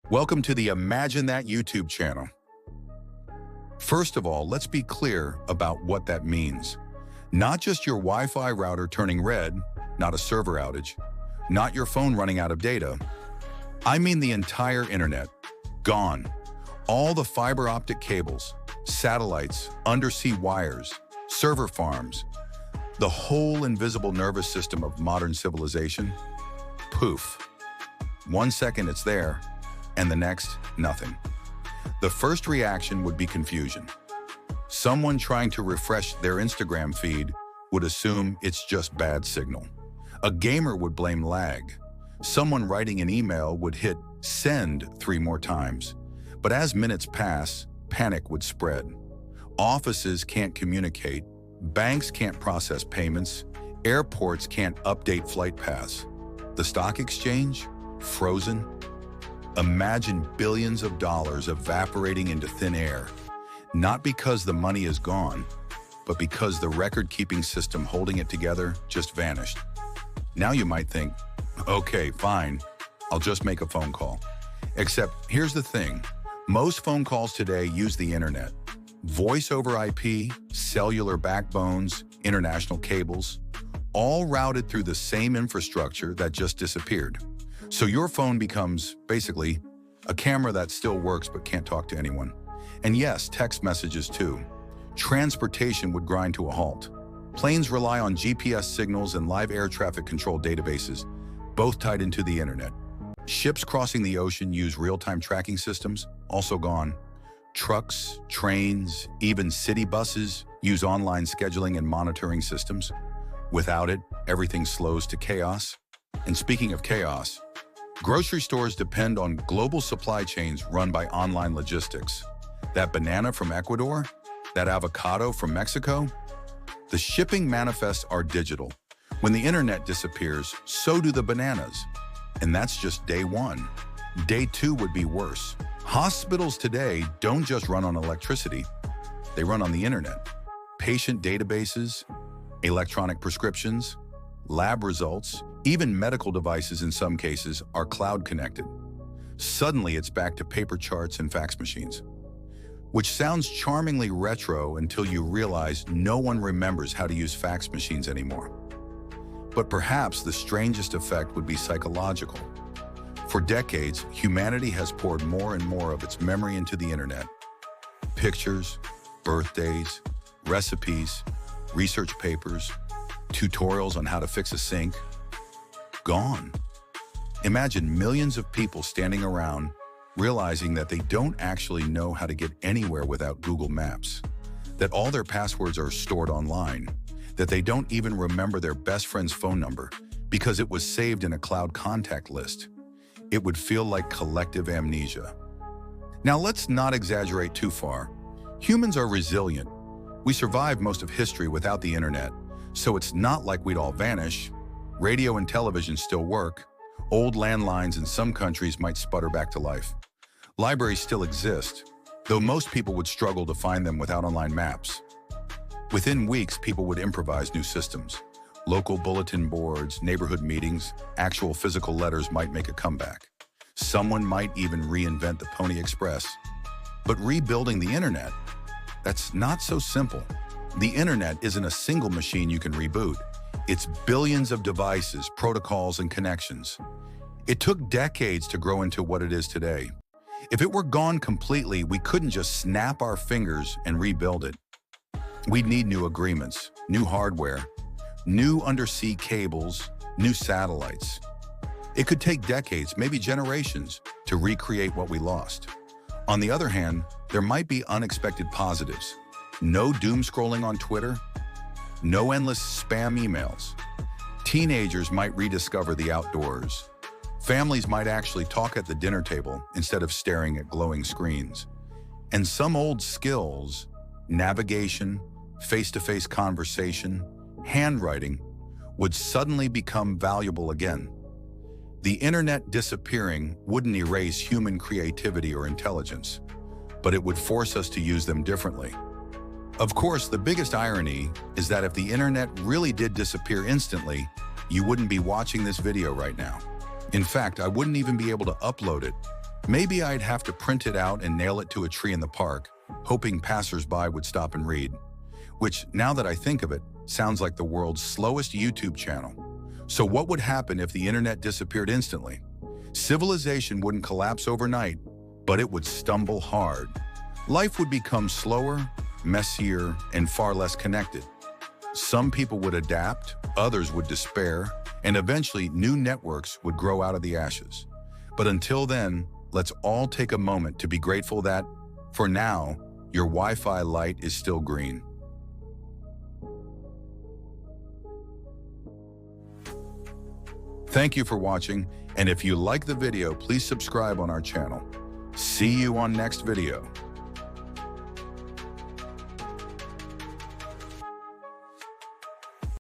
Welcome to the ImagineThat YouTube channel. First of all, let's be clear about what that means. Not just your Wi-Fi router turning red, not a server outage, not your phone running out of data. I mean the entire internet, gone. All the fiber optic cables, satellites, undersea wires, server farms, the whole invisible nervous system of modern civilization, poof. 1 second it's there, and the next, nothing. The first reaction would be confusion. Someone trying to refresh their Instagram feed would assume it's just bad signal. A gamer would blame lag. Someone writing an email would hit send 3 more times. But as minutes pass, panic would spread. Offices can't communicate, banks can't process payments, airports can't update flight paths. The stock exchange? Frozen? Imagine billions of dollars evaporating into thin air, not because the money is gone, but because the record-keeping system holding it together just vanished. Now you might think, okay, fine, I'll just make a phone call. Except here's the thing, most phone calls today use the internet. Voice over IP, cellular backbones, international cables, all routed through the same infrastructure that just disappeared. So your phone becomes, basically, a camera that still works but can't talk to anyone. And yes, text messages too. Transportation would grind to a halt. Planes rely on GPS signals and live air traffic control databases, both tied into the internet. Ships crossing the ocean use real-time tracking systems, also gone. Trucks, trains, even city buses use online scheduling and monitoring systems. Without it, everything slows to chaos. And speaking of chaos, grocery stores depend on global supply chains run by online logistics. That banana from Ecuador, that avocado from Mexico, the shipping manifests are digital. When the internet disappears, so do the bananas. And that's just day 1. Day 2 would be worse. Hospitals today don't just run on electricity, they run on the internet. Patient databases, electronic prescriptions, lab results, even medical devices in some cases are cloud connected. Suddenly it's back to paper charts and fax machines, which sounds charmingly retro until you realize no one remembers how to use fax machines anymore. But perhaps the strangest effect would be psychological. For decades, humanity has poured more and more of its memory into the internet. Pictures, birthdays, recipes, research papers, tutorials on how to fix a sink, gone. Imagine millions of people standing around realizing that they don't actually know how to get anywhere without Google Maps, that all their passwords are stored online, that they don't even remember their best friend's phone number because it was saved in a cloud contact list. It would feel like collective amnesia. Now let's not exaggerate too far. Humans are resilient. We survived most of history without the internet, so it's not like we'd all vanish. Radio and television still work. Old landlines in some countries might sputter back to life. Libraries still exist, though most people would struggle to find them without online maps. Within weeks, people would improvise new systems. Local bulletin boards, neighborhood meetings, actual physical letters might make a comeback. Someone might even reinvent the Pony Express. But rebuilding the internet, that's not so simple. The internet isn't a single machine you can reboot. It's billions of devices, protocols, and connections. It took decades to grow into what it is today. If it were gone completely, we couldn't just snap our fingers and rebuild it. We'd need new agreements, new hardware, new undersea cables, new satellites. It could take decades, maybe generations, to recreate what we lost. On the other hand, there might be unexpected positives. No doom scrolling on Twitter, no endless spam emails. Teenagers might rediscover the outdoors. Families might actually talk at the dinner table instead of staring at glowing screens. And some old skills, navigation, face-to-face conversation, handwriting, would suddenly become valuable again. The internet disappearing wouldn't erase human creativity or intelligence, but it would force us to use them differently. Of course, the biggest irony is that if the internet really did disappear instantly, you wouldn't be watching this video right now. In fact, I wouldn't even be able to upload it Maybe I'd have to print it out and nail it to a tree in the park, hoping passersby would stop and read. Which, now that I think of it, sounds like the world's slowest YouTube channel. So what would happen if the internet disappeared instantly? Civilization wouldn't collapse overnight, but it would stumble hard. Life would become slower, messier, and far less connected. Some people would adapt, others would despair, and eventually new networks would grow out of the ashes. But until then, let's all take a moment to be grateful that, for now, your Wi-Fi light is still green. Thank you for watching, and if you like the video, please subscribe on our channel. See you on next video.